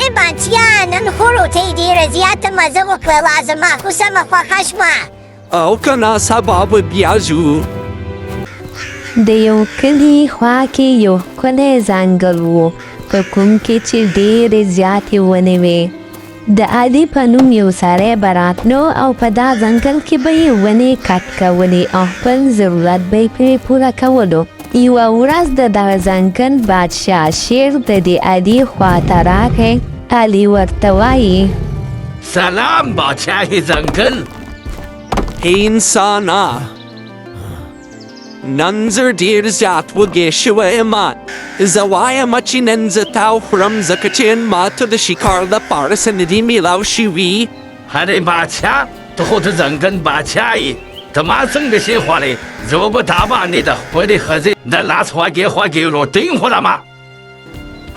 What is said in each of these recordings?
اره بچیا نن خو روټۍ ډېره زیاته مزه وکړله زما خو سمه خوښه شوه او که نه سبا به بیا ځو د یو کلي خوا کې یو ښکلی ځنګل و په کوم کې چې ډېرې زیاتې ونې وې د علي په نوم یو سړی به راتلو او په دا ځنګل کې به یې ونې کټ کولې او خپل ضرورت به یې پرې پوره کولو یوه ورځ د دغه ځنګل بادشاه شیر د دې علي خواته راغی علي ورته وایي سلام بادشاه ځنګل هی انسانه نن زه ډېر زیات وږی شوی یم زه وایم چې نن زه تا وخورم ځکه چې نن ماته د شکار لپاره څه نه دي میلاو شوي هرې بادشاه ته خو د ځنګل بادشاه یې ته ما څنګه شی خوړې زه به په تا باندې د خپلې ښځې د لاس خوږې خوږې روټۍ خورم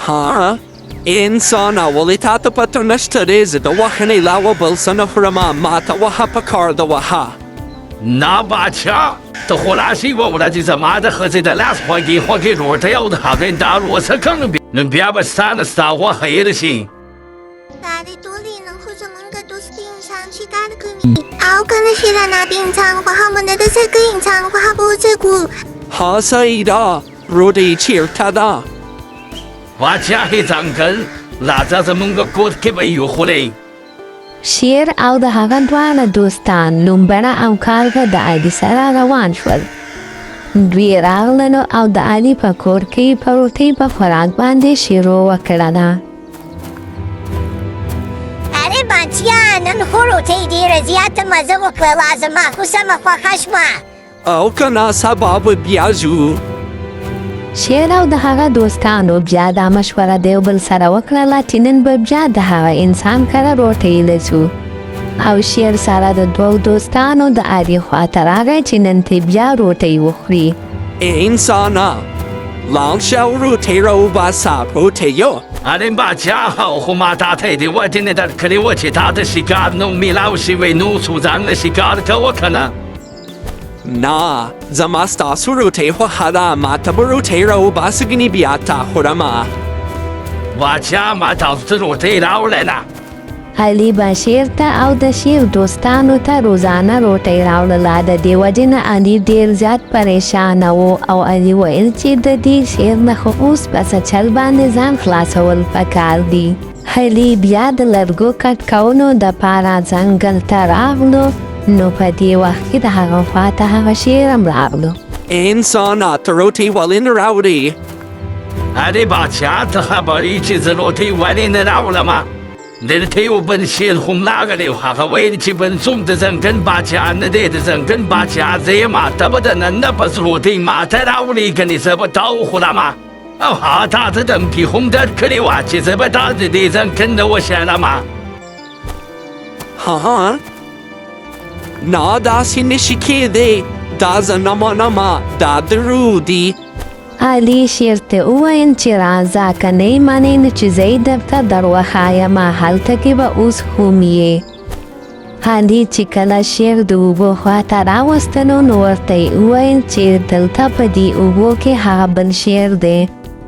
ها انسانه ولې تا ته پته نشته دی زه د وهنې علاوه بل څه نه خورم ما ته وهه په کار ده وهه نه بادشاه ته خو راشې یوه ورځ زما د ښځې د لاس خوږې خوږې روټۍ او د هغې دال وڅښم نو بیا به ستا نه ستا غوښه هېره شي پلاره ټولې نن خو زموږ دوست انسان شکار کوي او کله چې رانه د انسان غوښه مونده د څرګه انسان غوښه به وڅښو ها سعیده روډۍ چیرته ده بادشاه ځنګل راځه زموږ کور کې به یې وخورئ شیر او د هغه دواړه دوستان لومبنه او کارغه د علي سره روان شول دوی راغلل او د علي په کور کې په روټۍ په خوراک باندې شروع وکړله اره بچیا نن خو روټۍ ډېره زیاته مزه وکړله زما خو سمه خوښه شوه او که نه سبا به بیا ځو شیر او د هغه دوستانو بیا دا مشوره د یو بل سره وکړله چې نن به بیا د هغه انسان کره روټۍ لڅو او شیر سره د دوو دوستانو د علي خواته راغی چې نن ته بیا روټۍ وخوري ای انسانه لاړ شه او روټۍ راوباسه روټیو اره بادشاه خو ما تا ته یې د وجې نه درکړې وه چې تا د شکار نوم میلاو شوی نو څو ځان له شکار کوه که نه نه زما ستاسو روټۍ خوښه ده ما ته به روټۍ راوباسه ګنې بیا تا خورم بادشاه ما تاسو ته روټۍ راوړی نه علي به شیر ته او د شیر دوستانو ته روزانه روټۍ راوړله د دې وجې نه علي ډېر زیات پریشانه و او علي ویل چې د دې شیر نه خو اوس په څه چل باندې ځان خلاصول پکار دي علي بیا د لرګو کټ کولو دپاره ځنګل ته راغلو نو په دې وخت کې د هغه خواته هغه شیر هم راغلو انسانه ته روټۍ ولې نه راوړې اره بادشاه ته خبرې چې زه روټۍ ولې نه راوړم دلته یو بل شیر خو هم راغلی و هغه ویل چې بل څوک د ځنګل بادشاه نه دی د ځنګل بادشاه زه یم ته به د نن نه پس روټۍ ماته راوړې ګنې زه به تا وخورم او هغه تا ته دمکي هم درکړې وه چې زه به تا د دې ځنګل نه وشړم ها نه داسې نشي کېدی دا زه نه منم دا دروغ دي علي شیر ته وویل چې راځه که نه یې منې نو چې زه یې درته در وښایم هلته کې به اوس هم یې علي چې کله شیر د اوبو خواته راوستلو نو ورته یې وویل چې دلته په دې اوبو کې هغه بل شیر دی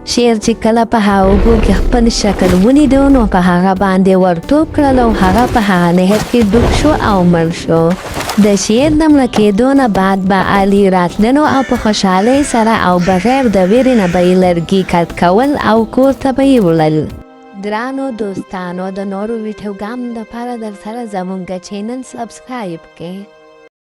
شیر چې کله په هغه اوبو کې خپل شکل ولیدو نو په هغه باندې ورټوپ کړل او هغه په هغه نهر کې ډوب شو او مړ شو د شیر د مړه کېدو نه بعد به علي راتللو او په خوشحالۍ سره او بغیر د ویرې نه به یې لرګي کټ کول او کور ته به یې وړل ګرانو دوستانو د نورو ویډیوګانو لپاره در سره زموږ چینل سبسکرایب کړئ